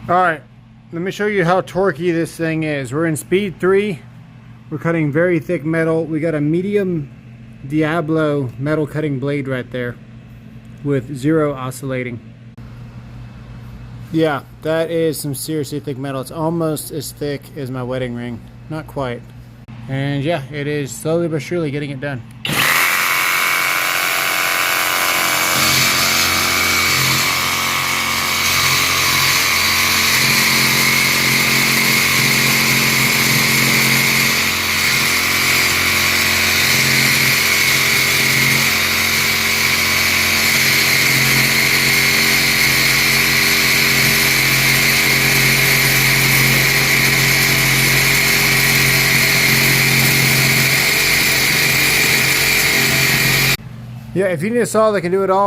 Alright, let me show you how torquey this thing is. We're in speed 3. We're cutting very thick metal. We got a medium Diablo metal cutting blade right there with 0 oscillating. Yeah, that is some seriously thick metal. It's almost as thick as my wedding ring. Not quite. And yeah, it is slowly but surely getting it done. Yeah, if you need a saw that can do it all,